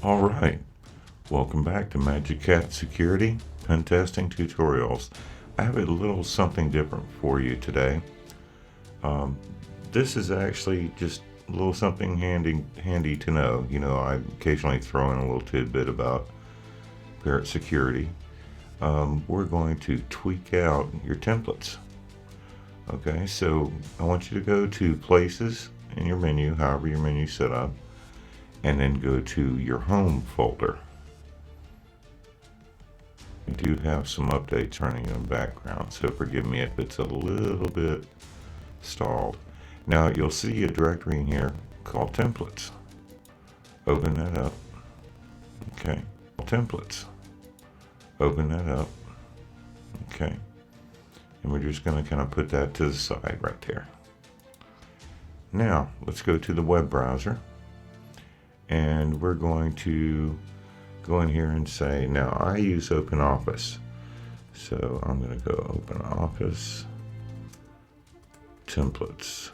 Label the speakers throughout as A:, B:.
A: All right, welcome back to Majik Security Pen Testing Tutorials. I have a little something different for you today. This is actually just a little something handy to know. You know, I occasionally throw in a little tidbit about Parrot Security. We're going to tweak out your templates. Okay, so I want you to go to Places in your menu, however your menu's set up, and then go to your Home folder. I do have some updates running in the background, so forgive me if it's a little bit stalled. Now you'll see a directory in here called Templates. Open that up. Okay, Templates. Open that up. Okay, and we're just going to kind of put that to the side right there. Now let's go to the web browser, and we're going to go in here and say, now I use OpenOffice, so I'm going to go OpenOffice Templates.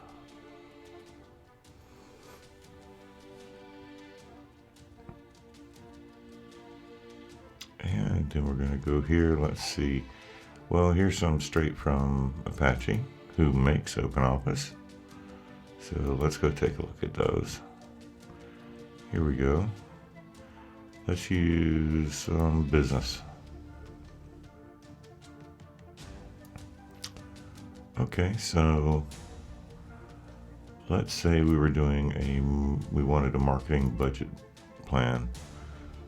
A: And then we're going to go here. Let's see. Well, here's some straight from Apache, who makes OpenOffice. So let's go take a look at those. Here we go. Let's use business. Okay, so let's say we wanted a marketing budget plan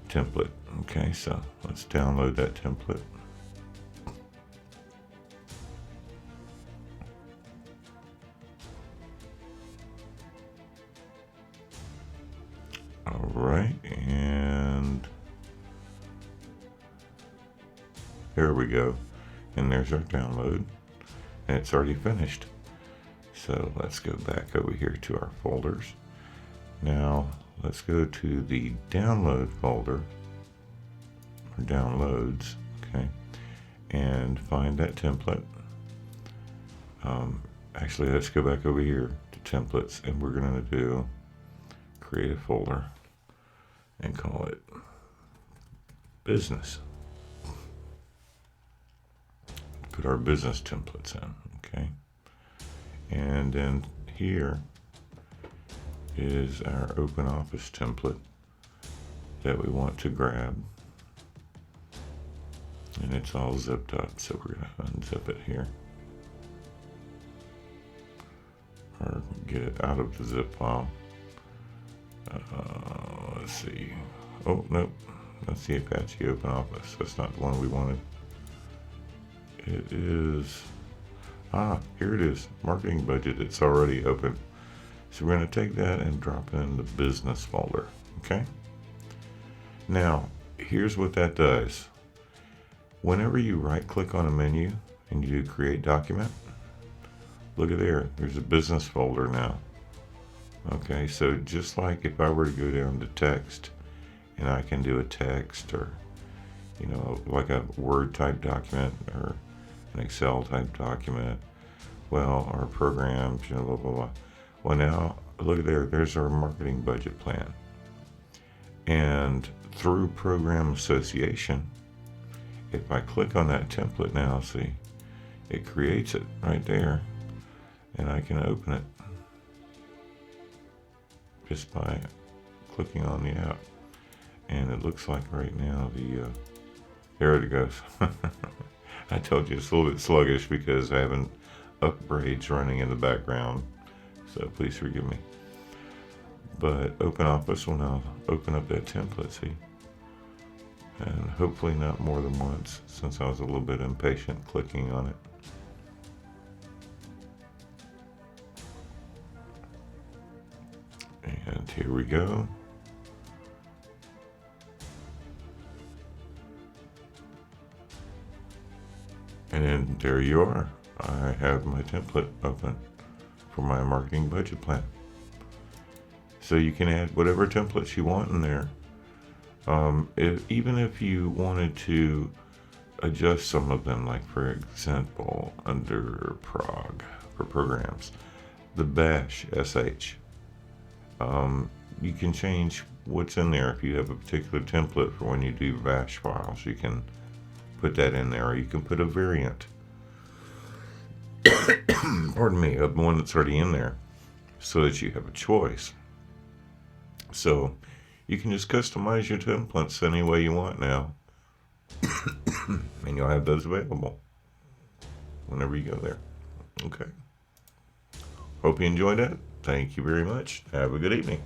A: template. Okay, so let's download that template. All right, and there we go. And there's our download, and it's already finished. So let's go back over here to our folders. Now let's go to the download folder, or downloads, okay, and find that template. Actually, let's go back over here to templates, and we're going to do create a folder and call it business. Put our business templates in, okay? And then here is our OpenOffice template that we want to grab. And it's all zipped up, so we're going to unzip it here. Or get it out of the zip file. Let's see. Oh, nope. That's the Apache OpenOffice. That's not the one we wanted. It is. Here it is. Marketing budget. It's already open. So we're going to take that and drop it in the business folder. Okay. Now, here's what that does. Whenever you right click on a menu and you do create document, look at there. There's a business folder now. Okay, so just like if I were to go down to text, and I can do a text, or you know, like a Word type document or an Excel type document, well, our programs, you know, blah blah blah. Well, now look at there. There's our marketing budget plan, and through program association, if I click on that template now, see, it creates it right there, and I can open it just by clicking on the app. And it looks like right now there it goes. I told you it's a little bit sluggish because I have upgrades running in the background, so please forgive me. But OpenOffice will now open up that template, see, and hopefully not more than once, since I was a little bit impatient clicking on it. And here we go. And then there you are. I have my template open for my marketing budget plan. So you can add whatever templates you want in there. Even if you wanted to adjust some of them, like for example, under prog for programs, the bash sh, you can change what's in there. If you have a particular template for when you do bash files, you can put that in there, or you can put a variant, pardon me, of one that's already in there, so that you have a choice. So you can just customize your templates any way you want now, and you'll have those available whenever you go there. Okay. Hope you enjoyed that. Thank you very much. Have a good evening.